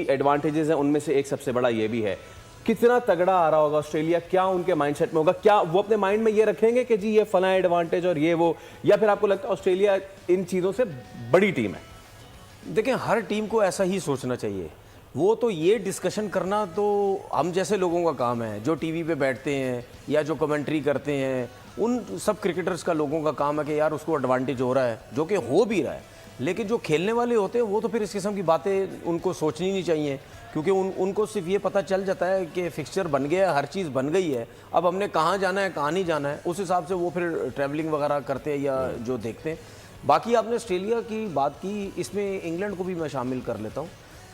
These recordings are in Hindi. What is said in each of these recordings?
एडवांटेजेस हैं, उनमें से एक सबसे बड़ा ये भी है कितना तगड़ा आ रहा होगा ऑस्ट्रेलिया, क्या उनके माइंडसेट में होगा, क्या वो अपने माइंड में ये रखेंगे कि जी ये फला एडवांटेज और ये वो, या फिर आपको लगता है ऑस्ट्रेलिया इन चीजों से बड़ी टीम है? देखें, हर टीम को ऐसा ही सोचना चाहिए। वो तो ये डिस्कशन करना तो हम जैसे लोगों का काम है, जो टीवी पे बैठते हैं या जो कमेंट्री करते हैं, उन सब क्रिकेटर्स का, लोगों का काम है कि यार उसको एडवांटेज हो रहा है, जो कि हो भी रहा है। लेकिन जो खेलने वाले होते हैं वो तो फिर इस किस्म की बातें उनको सोचनी नहीं चाहिए, क्योंकि उनको सिर्फ ये पता चल जाता है कि फिक्सचर बन गया है, हर चीज़ बन गई है, अब हमने कहाँ जाना है कहाँ नहीं जाना है, उस हिसाब से वो फिर ट्रैवलिंग वगैरह करते हैं या जो देखते हैं। बाकी आपने ऑस्ट्रेलिया की बात की, इसमें इंग्लैंड को भी मैं शामिल कर लेता हूँ,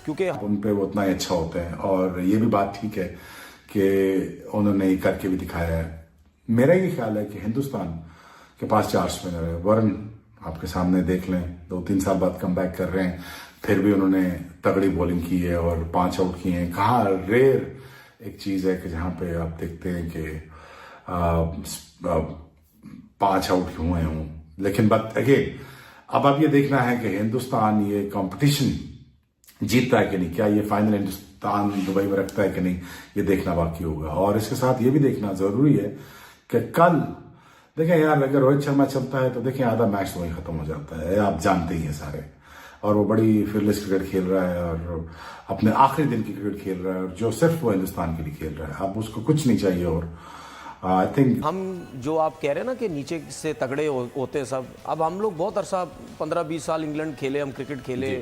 क्योंकि उन पे वो उतना ही अच्छा होते हैं। और ये भी बात ठीक है कि उन्होंने ये करके भी दिखाया है। मेरा ये ख्याल है कि हिंदुस्तान के पास 4 स्पिनर है। वरुण आपके सामने देख लें, 2-3 साल बाद कम बैक कर रहे हैं, फिर भी उन्होंने तगड़ी बॉलिंग की है और 5 आउट किए हैं। कहाँ रेयर एक चीज़ है कि जहाँ पे आप देखते हैं कि 5 आउट हुए हों। लेकिन बट अगेन, अब ये देखना है कि हिंदुस्तान ये कंपटीशन जीतता है कि नहीं, क्या ये फाइनल हिंदुस्तान दुबई में रखता है कि नहीं, ये देखना बाकी होगा। और इसके साथ ये भी देखना जरूरी है कि कल देखें यार, अगर रोहित शर्मा चलता है तो देखें आधा मैच तो वही खत्म हो जाता है, आप जानते ही हैं सारे। और वो बड़ी फियरलेस क्रिकेट खेल रहा है और अपने आखिरी दिन की क्रिकेट खेल रहा है, और जो सिर्फ वो हिंदुस्तान के लिए खेल रहा है। अब उसको कुछ नहीं चाहिए। और आई थिंक हम जो आप कह रहे हैं ना कि नीचे से तगड़े होते हैं सब, अब हम लोग बहुत अरसा 15-20 साल इंग्लैंड खेले, हम क्रिकेट खेले,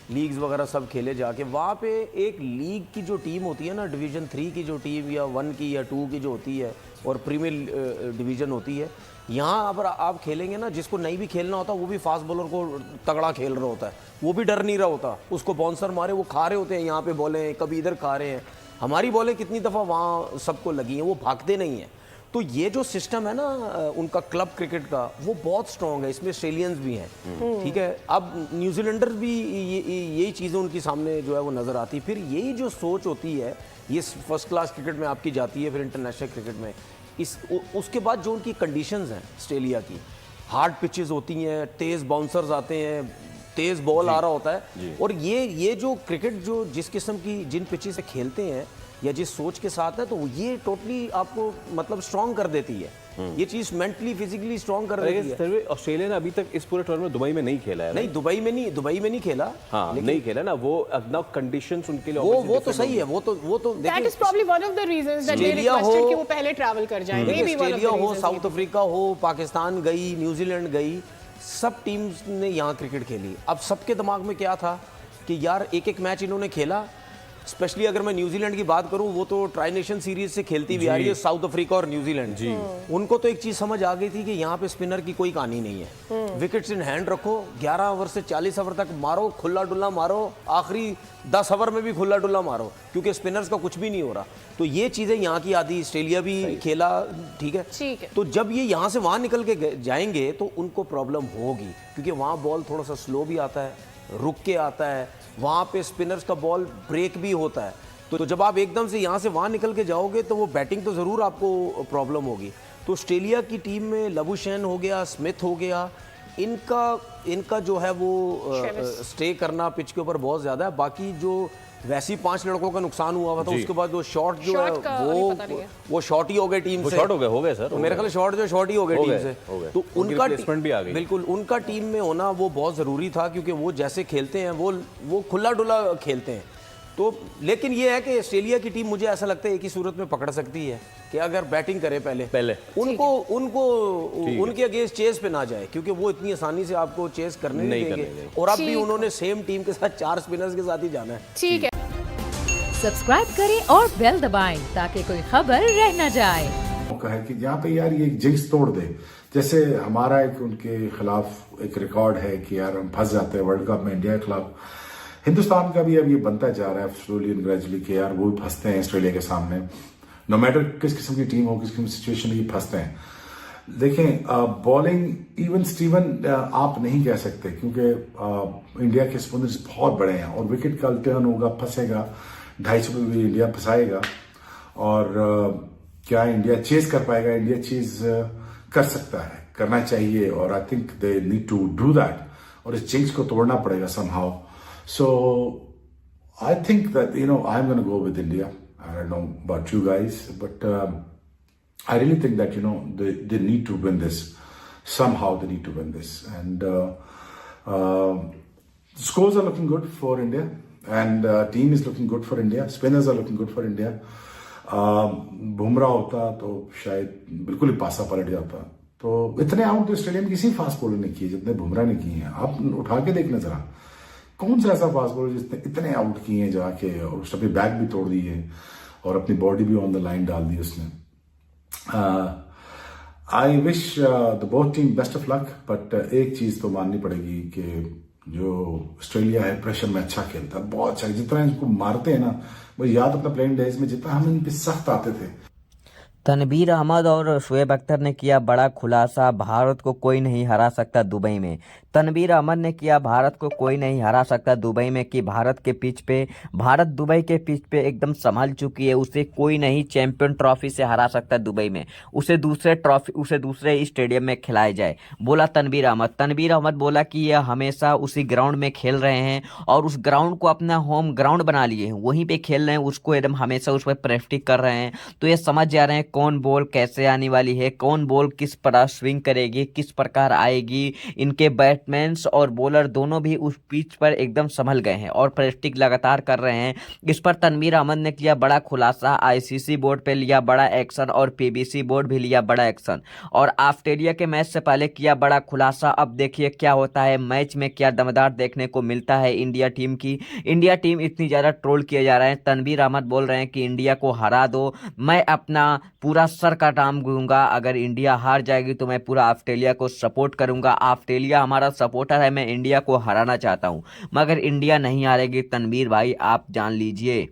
लीग्स वगैरह सब खेले जाके। वहाँ पे एक लीग की जो टीम होती है ना, डिवीज़न 3 की जो टीम या 1 की या 2 की जो होती है, और प्रीमियर डिवीज़न होती है, यहाँ अगर आप खेलेंगे ना, जिसको नहीं भी खेलना होता वो भी फास्ट बॉलर को तगड़ा खेल रहा होता है, वो भी डर नहीं रहा होता, उसको बाउंसर मारे वो खा रहे होते हैं, यहाँ पे बॉलें कभी इधर खा रहे हैं। हमारी बॉलें कितनी दफ़ा वहाँ सबको लगी हैं, वो भागते नहीं हैं। तो ये जो सिस्टम है ना उनका क्लब क्रिकेट का, वो बहुत स्ट्रॉन्ग है, इसमें ऑस्ट्रेलियंस भी हैं, ठीक है। अब न्यूजीलैंडर भी यही चीज़ें उनकी सामने जो है वो नज़र आती। फिर यही जो सोच होती है, ये फर्स्ट क्लास क्रिकेट में आपकी जाती है, फिर इंटरनेशनल क्रिकेट में उसके बाद जो उनकी कंडीशंस हैं ऑस्ट्रेलिया की, हार्ड पिचेस होती हैं, तेज़ बाउंसर्स आते हैं, तेज़ बॉल आ रहा होता है, और ये जो क्रिकेट जो जिस किस्म की जिन पिचेस से खेलते हैं या जिस सोच के साथ है, तो ये टोटली आपको मतलब स्ट्रॉन्ग कर देती है। ये चीज मेंटली फिजिकली स्ट्रॉन्ग कर देती है। ऑस्ट्रेलिया ने अभी तक इस पूरे टूर्नामेंट में दुबई में नहीं खेला है। नहीं, दुबई में नहीं खेला। हाँ, नहीं खेला ना, वो अपना कंडीशंस उनके लिए वो तो सही है, वो तो that is probably one of the reasons that they requested कि वो पहले ट्रैवल कर जाएं। ऑस्ट्रेलिया हो, साउथ अफ्रीका हो, पाकिस्तान गई, न्यूजीलैंड गई, सब टीम्स ने यहाँ क्रिकेट खेली। अब सबके दिमाग में क्या था कि यार एक एक मैच इन्होंने खेला। स्पेशली अगर मैं न्यूजीलैंड की बात करूं, वो तो ट्राई नेशन सीरीज से खेलती हुई आ रही है, साउथ अफ्रीका और न्यूजीलैंड जी। उनको तो एक चीज समझ आ गई थी कि यहाँ पे स्पिनर की कोई कहानी नहीं है, विकेट्स इन हैंड रखो, 11 ओवर से 40 ओवर तक मारो, खुला डुल्ला मारो, आखिरी 10 ओवर में भी खुला डुल्ला मारो, क्योंकि स्पिनर्स का कुछ भी नहीं हो रहा। तो ये चीजें यहाँ की आदि ऑस्ट्रेलिया भी खेला, ठीक है। तो जब ये यहाँ से वहां निकल के जाएंगे तो उनको प्रॉब्लम होगी, क्योंकि वहां बॉल थोड़ा सा स्लो भी आता है, रुक के आता है, वहाँ पे स्पिनर्स का बॉल ब्रेक भी होता है। तो जब आप एकदम से यहाँ से वहाँ निकल के जाओगे तो वो बैटिंग तो ज़रूर आपको प्रॉब्लम होगी। तो ऑस्ट्रेलिया की टीम में लबुशैन हो गया, स्मिथ हो गया, इनका जो है वो स्टे करना पिच के ऊपर बहुत ज़्यादा है। बाकी जो वैसे ही 5 लड़कों का नुकसान हुआ था, उसके बाद वो शॉट जो है वो शॉट ही हो गए टीम से। शॉट हो गए सर, तो मेरे ख्याल शॉट ही हो गए टीम से। तो उनका रिप्लेसमेंट भी आ गई। बिल्कुल, उनका टीम में होना वो बहुत ज़रूरी था, क्योंकि वो जैसे खेलते हैं वो खुला डुला खेलते हैं। तो लेकिन ये है कि ऑस्ट्रेलिया की टीम मुझे ऐसा लगता है एक ही सूरत में पकड़ सकती है कि अगर बैटिंग करे पहले उनको उनके अगेंस्ट चेस पे ना जाए, क्योंकि वो इतनी आसानी से आपको चेस करने नहीं देंगे। और अब भी उन्होंने सेम टीम के साथ 4 स्पिनर्स के साथ ही जाना है। ठीक है, सब्सक्राइब करें और बेल दबाएं ताकि कोई खबर रह न जाए। मौका है कि यहाँ पे यार ये जिंक्स तोड़ दे। जैसे हमारा एक उनके खिलाफ एक रिकॉर्ड है कि यार हम फंस जाते हैं वर्ल्ड कप में इंडिया के खिलाफ। हिंदुस्तान का भी अब ये बनता जा रहा है स्लोली एंड ग्रेजुअली कि यार वो भी फंसते हैं ऑस्ट्रेलिया के सामने। नो मैटर किस किस्म की टीम हो, किस किस्म की सिचुएशन, ये फंसते हैं। देखें बॉलिंग इवन स्टीवन आप नहीं कह सकते, क्योंकि इंडिया के स्पिनर्स बहुत बड़े हैं और विकेट का टर्न होगा, फंसेगा, 250 पे भी इंडिया फंसाएगा। और क्या इंडिया चेज कर पाएगा? इंडिया चेज कर सकता है, करना चाहिए, और I think they need to do that. और इस जिंक्स को तोड़ना पड़ेगा somehow. So I think that, I'm going to go with India. I don't know about you guys, but I really think that, they need to win this. Somehow they need to win this. And scores are looking good for India. And team is looking good for India. Spinners are looking good for India. Bumrah होता तो शायद बिल्कुल ही पासा पलट जाता। तो इतने आउट तो स्टेडियम किसी फास्ट बॉलर ने किए जितने बुमराह ने किए हैं। आप उठा के देखना जरा, कौन सा ऐसा फास्ट बॉलर जिसने इतने आउट किए हैं जाके, और उसने अपनी बैक भी तोड़ दी है और अपनी बॉडी भी ऑन द लाइन डाल दी उसने। I wish the both team best of luck, but एक चीज तो माननी पड़ेगी कि जो ऑस्ट्रेलिया है प्रेशर में अच्छा खेलता है, बहुत अच्छा। जितना इनको मारते हैं ना, मुझे याद अपना प्लेइंग डेज में जितना हम इन पे सख्त आते थे। तनवीर अहमद और शुएब अख्तर ने किया बड़ा खुलासा, भारत को कोई नहीं हरा सकता दुबई में। तनवीर अहमद ने किया भारत को कोई नहीं हरा सकता दुबई में कि भारत दुबई के पिच पे एकदम संभल चुकी है, उसे कोई नहीं चैंपियन ट्रॉफी से हरा सकता दुबई में, उसे दूसरे स्टेडियम में खिलाया जाए, बोला तनवीर अहमद बोला कि यह हमेशा उसी ग्राउंड में खेल रहे हैं और उस ग्राउंड को अपना होम ग्राउंड बना लिए हैं, वहीं पे खेल रहे हैं, उसको एकदम हमेशा उस पर प्रैक्टिस कर रहे हैं। तो ये समझ जा रहे हैं कौन बॉल कैसे आने वाली है, कौन बॉल किस प्रकार स्विंग करेगी, किस प्रकार आएगी। इनके बैट्समैन और बॉलर दोनों भी उस पिच पर एकदम संभल गए हैं और प्रैक्टिस लगातार कर रहे हैं। इस पर तनवीर अहमद ने किया बड़ा खुलासा, आईसीसी बोर्ड पे लिया बड़ा एक्शन और पीबीसी बोर्ड भी लिया बड़ा एक्शन, और ऑस्ट्रेलिया के मैच से पहले किया बड़ा खुलासा। अब देखिए क्या होता है मैच में, क्या दमदार देखने को मिलता है इंडिया टीम की। इंडिया टीम इतनी ज़्यादा ट्रोल किए जा रहे हैं, तनवीर अहमद बोल रहे हैं कि इंडिया को हरा दो, मैं अपना पूरा सर का दाम दूंगा, अगर इंडिया हार जाएगी तो मैं पूरा ऑस्ट्रेलिया को सपोर्ट करूंगा, ऑस्ट्रेलिया हमारा सपोर्टर है, मैं इंडिया को हराना चाहता हूं, मगर इंडिया नहीं हारेगी तनवीर भाई, आप जान लीजिए।